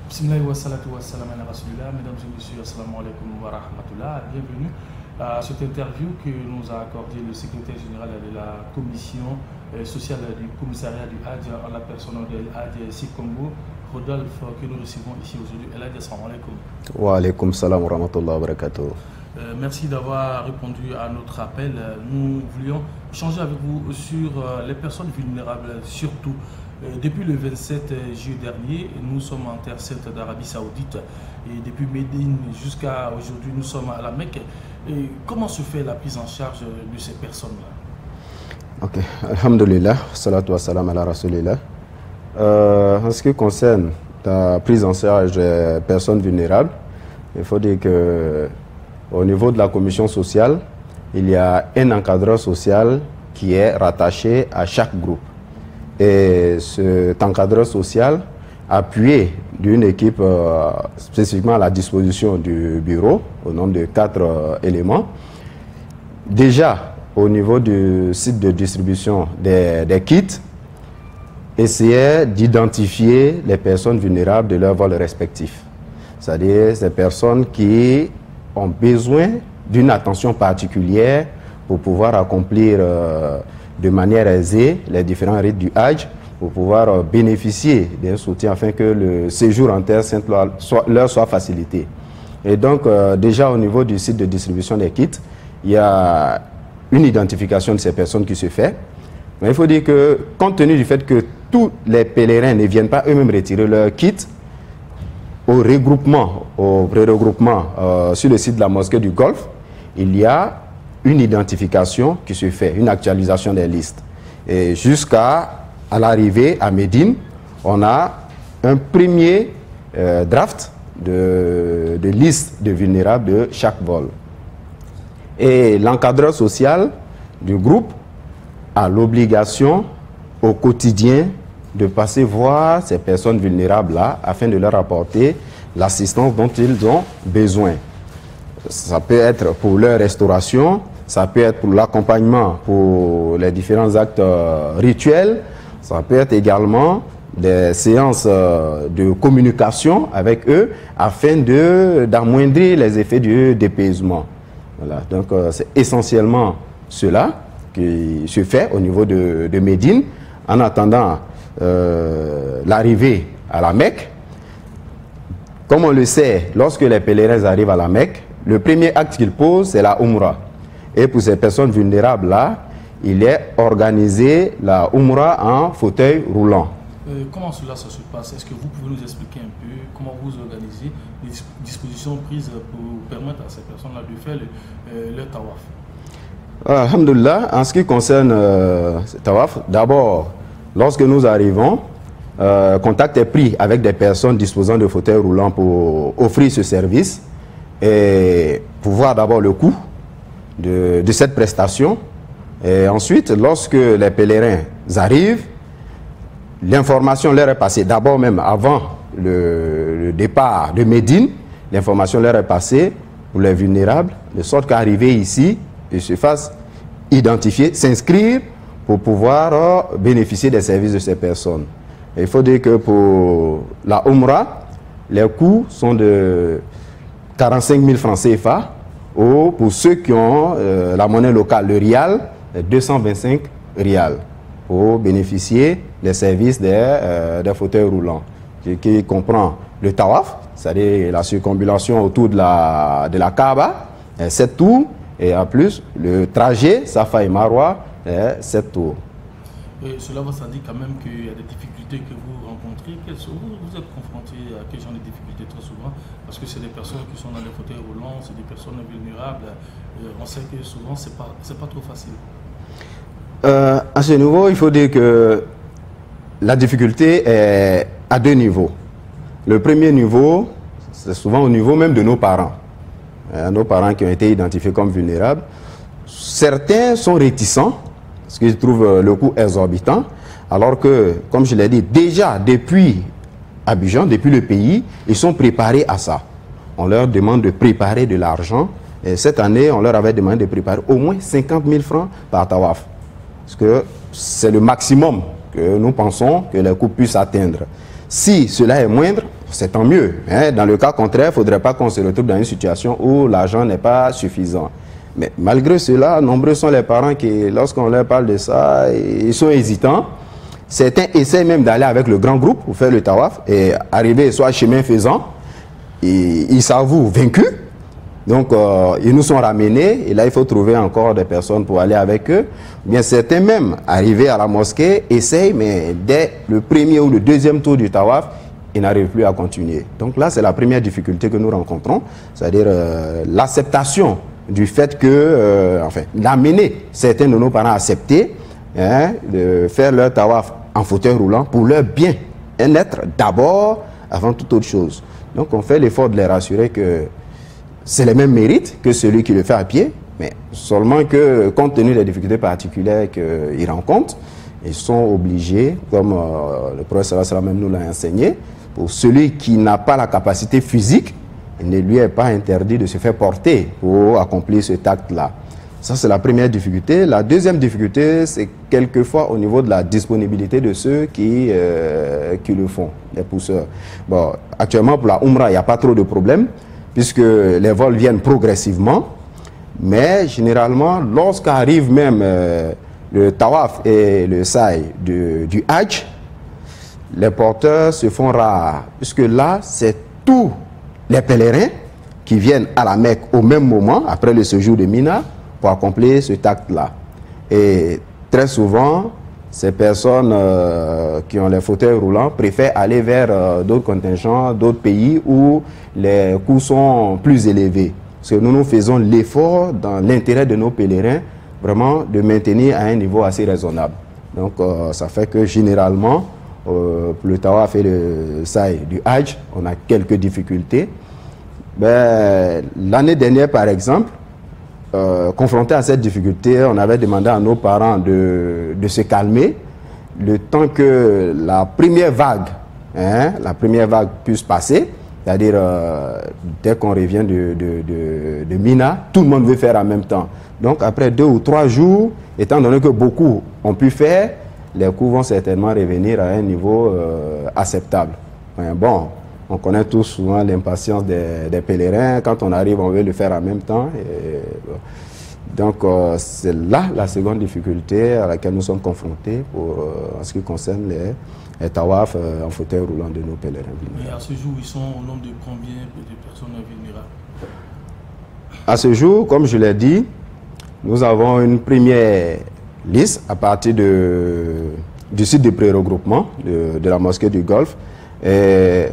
Bismillah wa salatu wa salam ala rasulillah. Mesdames et messieurs, assalamu alaikum wa rahmatullah. Bienvenue à cette interview que nous a accordé le secrétaire général de la commission sociale du commissariat du Hajj en la personne de Hajj Si Congo, Rodolphe, que nous recevons ici aujourd'hui. El Hajj, assalamu alaikum. Wa alaikum salam wa rahmatullah wa barakatuh. Merci d'avoir répondu à notre appel. Nous voulions échanger avec vous sur les personnes vulnérables, surtout. Depuis le 27 juillet dernier, nous sommes en terre sainte d'Arabie Saoudite et depuis Médine jusqu'à aujourd'hui, nous sommes à la Mecque. Et comment se fait la prise en charge de ces personnes-là? Ok, alhamdulillah, salatu wa salam ala rasulillah. En ce qui concerne la prise en charge des personnes vulnérables, il faut dire que au niveau de la commission sociale, il y a un encadreur social qui est rattaché à chaque groupe. Et cet encadreur social, appuyé d'une équipe spécifiquement à la disposition du bureau, au nombre de 4 éléments, déjà au niveau du site de distribution des kits, essayait d'identifier les personnes vulnérables de leur vol respectif. C'est-à-dire ces personnes qui ont besoin d'une attention particulière pour pouvoir accomplir de manière aisée les différents rites du Hajj, pour pouvoir bénéficier d'un soutien afin que le séjour en terre sainte leur soit facilité. Et donc déjà au niveau du site de distribution des kits, il y a une identification de ces personnes qui se fait. Mais il faut dire que compte tenu du fait que tous les pèlerins ne viennent pas eux-mêmes retirer leur kit, au pré-regroupement sur le site de la mosquée du Golfe, il y a une identification qui se fait, une actualisation des listes. Et jusqu'à l'arrivée à Médine, on a un premier draft de liste de vulnérables de chaque vol. Et l'encadreur social du groupe a l'obligation au quotidien de passer voir ces personnes vulnérables-là afin de leur apporter l'assistance dont ils ont besoin. Ça peut être pour leur restauration, ça peut être pour l'accompagnement pour les différents actes rituels, ça peut être également des séances de communication avec eux afin d'amoindrir les effets du dépaysement. Voilà. Donc c'est essentiellement cela qui se fait au niveau de Médine en attendant l'arrivée à la Mecque. Comme on le sait, lorsque les pèlerins arrivent à la Mecque, le premier acte qu'ils posent, c'est la Umrah. Et pour ces personnes vulnérables-là, il est organisé la Umrah en fauteuil roulant. Comment cela ça se passe? Est-ce que vous pouvez nous expliquer un peu comment vous organisez les dispositions prises pour permettre à ces personnes-là de faire leur tawaf? Alhamdulillah, en ce qui concerne ce tawaf, d'abord, lorsque nous arrivons, contact est pris avec des personnes disposant de fauteuils roulants pour offrir ce service et pour voir d'abord le coût de cette prestation. Et ensuite, lorsque les pèlerins arrivent, l'information leur est passée. D'abord même avant le départ de Médine, l'information leur est passée pour les vulnérables, de sorte qu'arriver ici, ils se fassent identifier, s'inscrire pour pouvoir bénéficier des services de ces personnes. Et il faut dire que pour la Umrah, les coûts sont de 45 000 francs CFA, ou pour ceux qui ont la monnaie locale, le rial, 225 rials, pour bénéficier des services des fauteuils roulants, qui comprend le tawaf, c'est-à-dire la circambulation autour de la Kaaba, 7 tours, et en plus le trajet Safa et Marwa, 7 tours. Et cela va sans dire quand même qu'il y a des difficultés que vous rencontrez. Vous êtes confronté à quel genre de difficultés très souvent? Parce que c'est des personnes qui sont dans les fauteuils roulants, c'est des personnes vulnérables. On sait que souvent, c'est pas trop facile. À ce niveau, il faut dire que la difficulté est à 2 niveaux. Le premier niveau, c'est souvent au niveau même de nos parents. Nos parents qui ont été identifiés comme vulnérables. Certains sont réticents parce qu'ils trouvent le coût exorbitant, alors que, comme je l'ai dit, déjà depuis Abidjan, depuis le pays, ils sont préparés à ça. On leur demande de préparer de l'argent. Et cette année, on leur avait demandé de préparer au moins 50 000 francs par tawaf. Parce que c'est le maximum que nous pensons que les coûts puissent atteindre. Si cela est moindre, c'est tant mieux. Hein. Dans le cas contraire, il ne faudrait pas qu'on se retrouve dans une situation où l'argent n'est pas suffisant. Mais malgré cela, nombreux sont les parents qui, lorsqu'on leur parle de ça, ils sont hésitants. Certains essaient même d'aller avec le grand groupe pour faire le tawaf et arriver soit chemin faisant, ils s'avouent vaincus. Donc, ils nous sont ramenés et là, il faut trouver encore des personnes pour aller avec eux. Bien, certains même, arrivés à la mosquée, essayent, mais dès le premier ou le deuxième tour du tawaf, ils n'arrivent plus à continuer. Donc là, c'est la première difficulté que nous rencontrons, c'est-à-dire l'acceptation du fait que, enfin, d'amener certains de nos parents à accepter de faire leur tawaf en fauteuil roulant pour leur bien-être d'abord, avant toute autre chose. Donc on fait l'effort de les rassurer que c'est le même mérite que celui qui le fait à pied, mais seulement que compte tenu des difficultés particulières qu'ils rencontrent, ils sont obligés, comme le professeur sallallahu alayhi wa sallam nous l'a enseigné, pour celui qui n'a pas la capacité physique, il ne lui est pas interdit de se faire porter pour accomplir ce acte-là. Ça, c'est la première difficulté. La deuxième difficulté, c'est quelquefois au niveau de la disponibilité de ceux qui le font, les pousseurs. Bon, actuellement, pour la Umrah, il n'y a pas trop de problèmes, puisque les vols viennent progressivement. Mais généralement, lorsqu'arrive même le tawaf et le sa'i du Hajj, les porteurs se font rares, puisque là, c'est tous les pèlerins qui viennent à la Mecque au même moment, après le séjour de Mina, pour accomplir cet acte-là. Et très souvent, ces personnes qui ont les fauteuils roulants préfèrent aller vers d'autres contingents, d'autres pays où les coûts sont plus élevés. Parce que nous faisons l'effort, dans l'intérêt de nos pèlerins, vraiment de maintenir à un niveau assez raisonnable. Donc ça fait que généralement, pour le tawaf et le sa'i du Hajj, on a quelques difficultés. L'année dernière, par exemple, confronté à cette difficulté, on avait demandé à nos parents de se calmer le temps que la première vague puisse passer. C'est-à-dire, dès qu'on revient de Mina, tout le monde veut faire en même temps. Donc, après 2 ou 3 jours, étant donné que beaucoup ont pu faire, les coûts vont certainement revenir à un niveau acceptable. Mais bon, on connaît tous souvent l'impatience des pèlerins. Quand on arrive, on veut le faire en même temps. Donc, c'est là la seconde difficulté à laquelle nous sommes confrontés en ce qui concerne les tawaf en fauteuil roulant de nos pèlerins. Et à ce jour, ils sont au nombre de combien de personnes vulnérables? À ce jour, comme je l'ai dit, nous avons une première liste à partir du site de pré-regroupement de la mosquée du Golfe. Et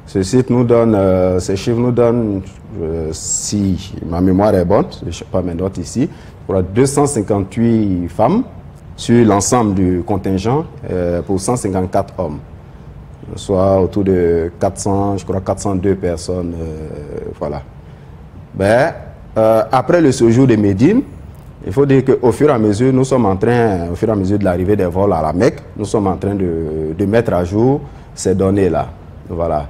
ce site nous donne, ces chiffres nous donnent, si ma mémoire est bonne, je ne sais pas mes notes ici, pour 258 femmes sur l'ensemble du contingent pour 154 hommes, soit autour de 400, je crois 402 personnes, voilà. Après le séjour de Médine, il faut dire qu'au fur et à mesure, nous sommes en train, au fur et à mesure de l'arrivée des vols à la Mecque, nous sommes en train de mettre à jour ces données-là. Voilà.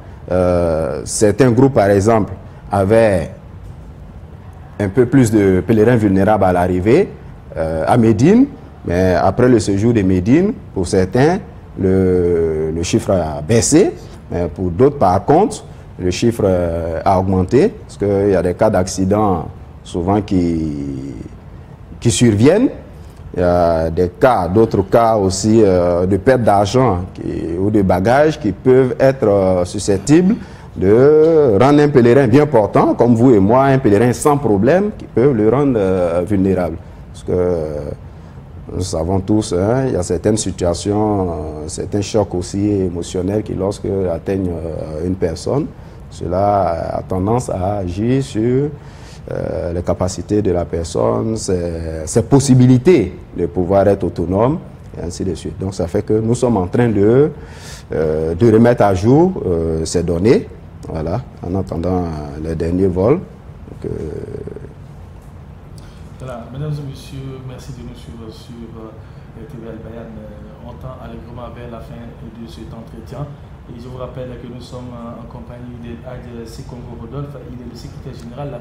Certains groupes, par exemple, avaient un peu plus de pèlerins vulnérables à l'arrivée à Médine, mais après le séjour de Médine, pour certains, le chiffre a baissé, mais pour d'autres, par contre, le chiffre a augmenté, parce qu'il y a des cas d'accidents souvent qui surviennent. Il y a des cas, d'autres cas aussi de perte d'argent ou de bagages qui peuvent être susceptibles de rendre un pèlerin bien portant, comme vous et moi, un pèlerin sans problème, qui peuvent le rendre vulnérable. Parce que nous savons tous, il y a certaines situations, certains chocs aussi émotionnels qui, lorsque atteignent une personne, cela a tendance à agir sur les capacités de la personne, ses possibilités de pouvoir être autonome, et ainsi de suite. Donc ça fait que nous sommes en train de remettre à jour ces données, voilà, en attendant les derniers vols. Donc, voilà, mesdames et messieurs, merci de nous suivre sur TV Al Bayan. On tend allègrement vers la fin de cet entretien. Et je vous rappelle que nous sommes en compagnie de Hadj Sekongo Rodolphe. Il est le secrétaire général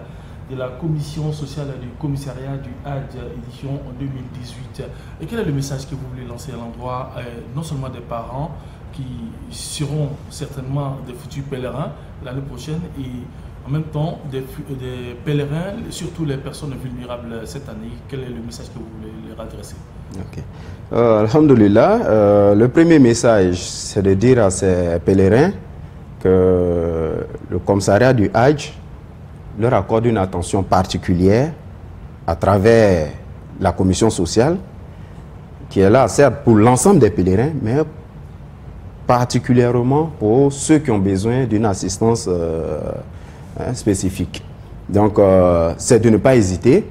de la commission sociale du commissariat du Hajj édition 2018. Et quel est le message que vous voulez lancer à l'endroit non seulement des parents, qui seront certainement des futurs pèlerins l'année prochaine et en même temps des pèlerins, surtout les personnes vulnérables cette année. Quel est le message que vous voulez leur adresser? Alhamdulillah, le premier message, c'est de dire à ces pèlerins que le commissariat du Hajj leur accorde une attention particulière à travers la commission sociale qui est là, certes, pour l'ensemble des pèlerins, mais particulièrement pour ceux qui ont besoin d'une assistance spécifique. Donc, c'est de ne pas hésiter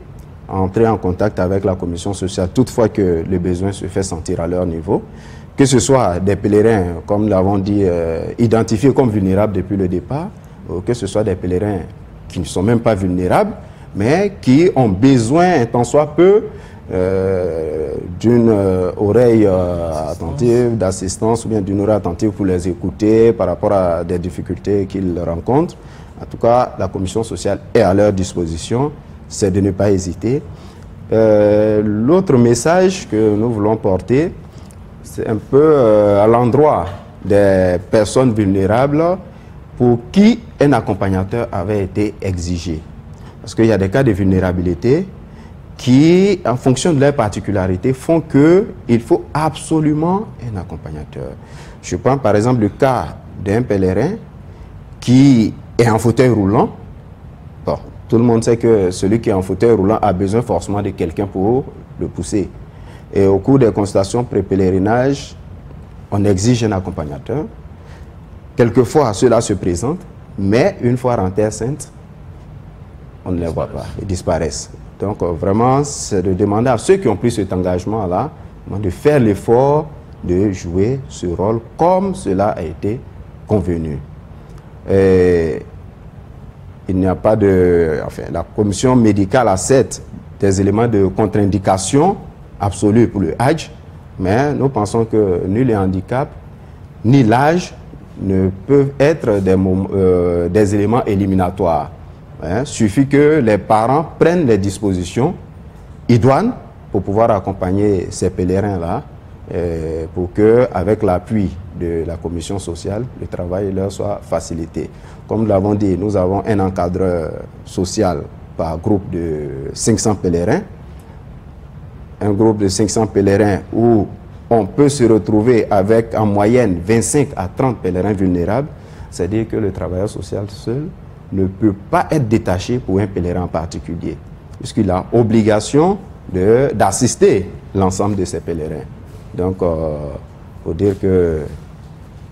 à entrer en contact avec la commission sociale toutefois que le besoin se fait sentir à leur niveau. Que ce soit des pèlerins, comme nous l'avons dit, identifiés comme vulnérables depuis le départ, ou que ce soit des pèlerins qui ne sont même pas vulnérables, mais qui ont besoin, tant soit peu, d'une oreille attentive, d'assistance, ou bien d'une oreille attentive pour les écouter par rapport à des difficultés qu'ils rencontrent. En tout cas, la commission sociale est à leur disposition, c'est de ne pas hésiter. L'autre message que nous voulons porter, c'est un peu à l'endroit des personnes vulnérables pour qui un accompagnateur avait été exigé. Parce qu'il y a des cas de vulnérabilité qui, en fonction de leurs particularités, font qu'il faut absolument un accompagnateur. Je prends par exemple le cas d'un pèlerin qui est en fauteuil roulant. Bon, tout le monde sait que celui qui est en fauteuil roulant a besoin forcément de quelqu'un pour le pousser. Et au cours des consultations pré-pèlerinage, on exige un accompagnateur. Quelquefois, cela se présente, mais une fois en Terre Sainte, on ne les voit pas, ils disparaissent. Donc vraiment, c'est de demander à ceux qui ont pris cet engagement-là de faire l'effort de jouer ce rôle comme cela a été convenu. Et il n'y a pas de... Enfin, la commission médicale a certes des éléments de contre-indication absolue pour le Hajj, mais nous pensons que ni le handicap, ni l'âge ne peuvent être des éléments éliminatoires. Il suffit que les parents prennent les dispositions idoines pour pouvoir accompagner ces pèlerins-là, pour qu'avec l'appui de la commission sociale, le travail leur soit facilité. Comme nous l'avons dit, nous avons un encadreur social par groupe de 500 pèlerins. Un groupe de 500 pèlerins où on peut se retrouver avec en moyenne 25 à 30 pèlerins vulnérables. C'est-à-dire que le travailleur social seul ne peut pas être détaché pour un pèlerin en particulier, puisqu'il a obligation d'assister l'ensemble de ces pèlerins. Donc, il faut dire que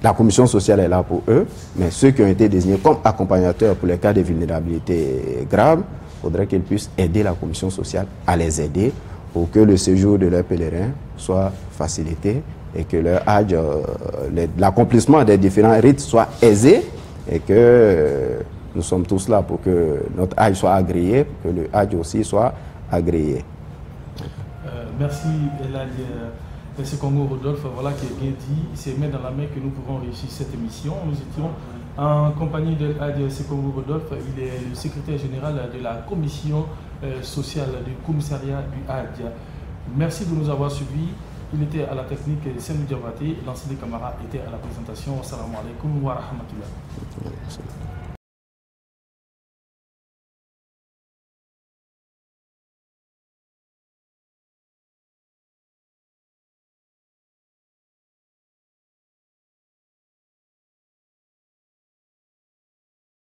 la commission sociale est là pour eux, mais ceux qui ont été désignés comme accompagnateurs pour les cas de vulnérabilité grave, il faudrait qu'ils puissent aider la commission sociale à les aider pour que le séjour de leurs pèlerins soit facilité et que leur Hajj, l'accomplissement des différents rites soit aisé et que nous sommes tous là pour que notre Hajj soit agréé, que le Hajj aussi soit agréé. Merci Elhadji Sekongo Rodolphe, voilà qui est bien dit, c'est main dans la main que nous pouvons réussir cette émission. Nous étions en compagnie d'Elhadji Sekongo Rodolphe, il est le secrétaire général de la commission sociale du commissariat du Hajj. Merci de nous avoir suivis. Il était à la technique Saint-Louis Diabaté, l'ancien des camarades était à la présentation. Assalamu alaikum wa rahmatullah.